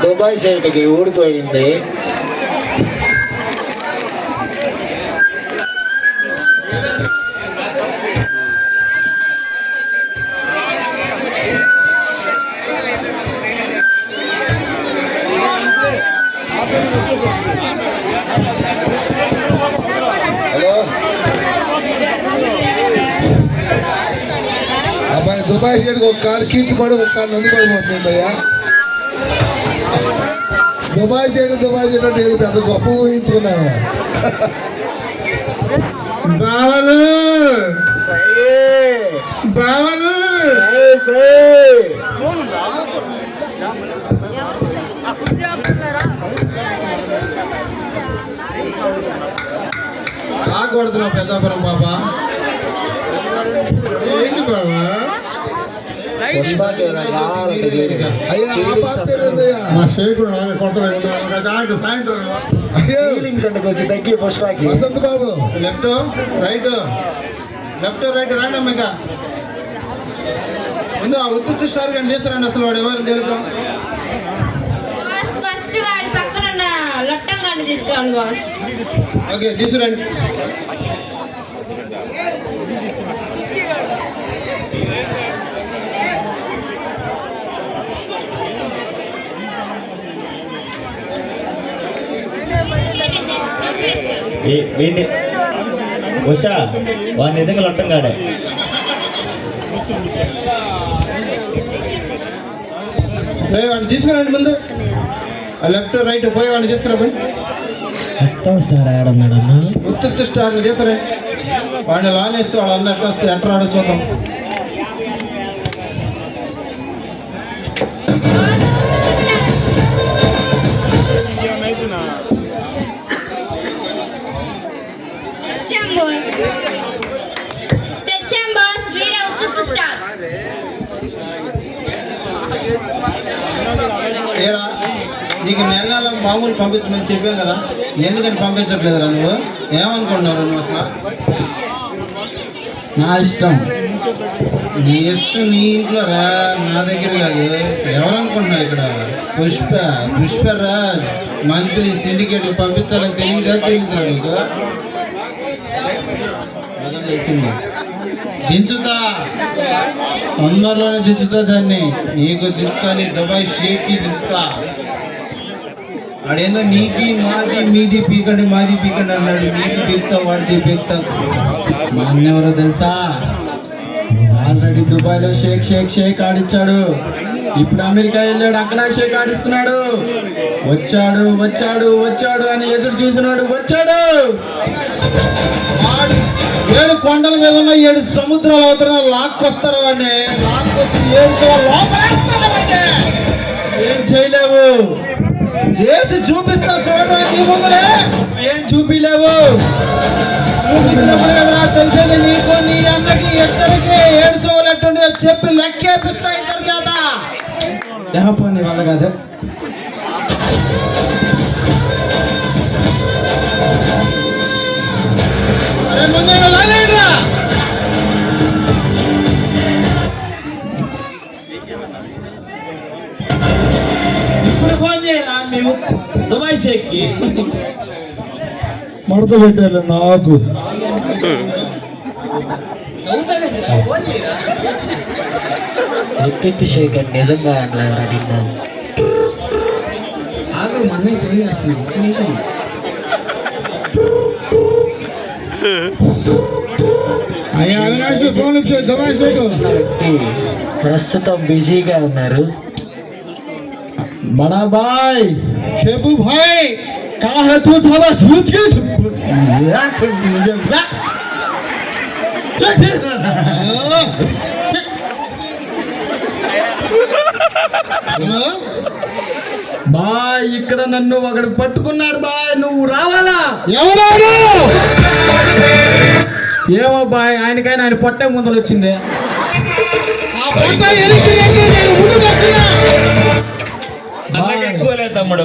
Dubai సైడ్కి ఊడిపోయింది. Hello అబ్బాయి, దుబాయ్ సైడ్కి ఒక కారు కీర్తి పడి ఒక కారు నంది పడిపోతుందయ్యా. దుబాయ్ సైడ్ అంటే ఏదో పెద్ద గొప్ప ఊహించుకున్నాను. బావలు బావలు కొడుతున్నావు పెద్దాపురం బాబా. ఏంటి బాబా? వసంత్ బాబు లెఫ్ట్ రైట్ రండి అమ్మ. ఇంకా ముందు ఆ ఉత్తు స్టార్ కానీ చేస్తారండి. అసలు వాడు ఎవరు తెలుసు? ఓకే తీసుకురండి. ఉషా వాడిని నిజంగా లొట్టం కాడే. వాడిని తీసుకురండి. ముందు లెఫ్ట్ రైట్ పోయి వాడిని తీసుకురండి. స్టార్ ఆడన్నాడు ఉత్తు స్టార్ తీసుకురండి. వాడిని లాన్ వేస్తే వాడు అన్నట్టు వస్తే ఎంటర్ ఆడో చూద్దాం. ఏరా నీకు నెల మామూలు పంపించమని చెప్పాం కదా, ఎందుకని పంపించట్లేదురా? నువ్వు ఏమనుకుంటున్నావు? నువ్వు అసలు నా ఇష్టం, నీ ఇష్టం నీ ఇంట్లో రా, నా దగ్గర కాదు. ఎవరనుకుంటున్నావు? ఇక్కడ పుష్పరాజ్ మంత్రి సిండికేట్ పంపించాలని తెలియదా? తెలుసా నీకు? దించుతా, తొందరలోనే దించుతా దాన్ని. నీకు దించుతా, నీ దుబాయ్ షేక్కి దించుతా. ఆడేందో నీకి మాది మీది పీకండి మాది పీకండి అన్నాడు. నీకు పీకుతా, వాడిది పీకుతా. మా అన్న ఎవరో తెలుసా? ఆల్రెడీ దుబాయ్లో షేక్ ఆడిచ్చాడు. ఇప్పుడు అమెరికా వెళ్ళాడు, అక్కడ షేక్ ఆడిస్తున్నాడు. వచ్చాడు అని ఎదురు చూసినాడు. వచ్చాడు. 7 కొండల మీద ఉన్న 7 సముద్రాలు అవుతున్నా లాక్కొస్తారు వాడిని. లాక్కొచ్చి 7 లోపల ఏం చేయలేవు. చేసి చూపిస్తా చూడడానికి ముందరే ఏం చూపిలేవు. చూపించినప్పుడు కదా తెలిసేది నీకు, నీ అన్నకి ఇద్దరికి 7 సోలెట్టుండే చెప్పి లెక్కేపిస్తా ఇద్దరు చేత. దేహపోని వల్ల కాదు. ముందే లాగేడ్రా. ఇప్పుడు ఫోన్ చేయరా మేము దుబాయ్ షేక్కి? మడత పెట్టారు నాకు. ఎక్కెక్కి షేక్ అని నిజంగా అట్లా ఆగు, మనమే తెలియజేస్తున్నాం. ప్రస్తుతం బిజీగా ఉన్నారు. బడా బాయ్, షేబు భాయ్, कहा तू था झूठ के బాయ్ ఇక్కడ నన్ను ఒకడు పట్టుకున్నాడు బాయ్ నువ్వు రావాలా ఎవడాడు ఏమో బాయ్ ఆయనకైనా ఆయన పొట్టే ముందలు వచ్చింది ఆ పొట్ట ఎరికి నేను ముందు వస్తున్నా ఎక్కువ లేదు తమ్ముడు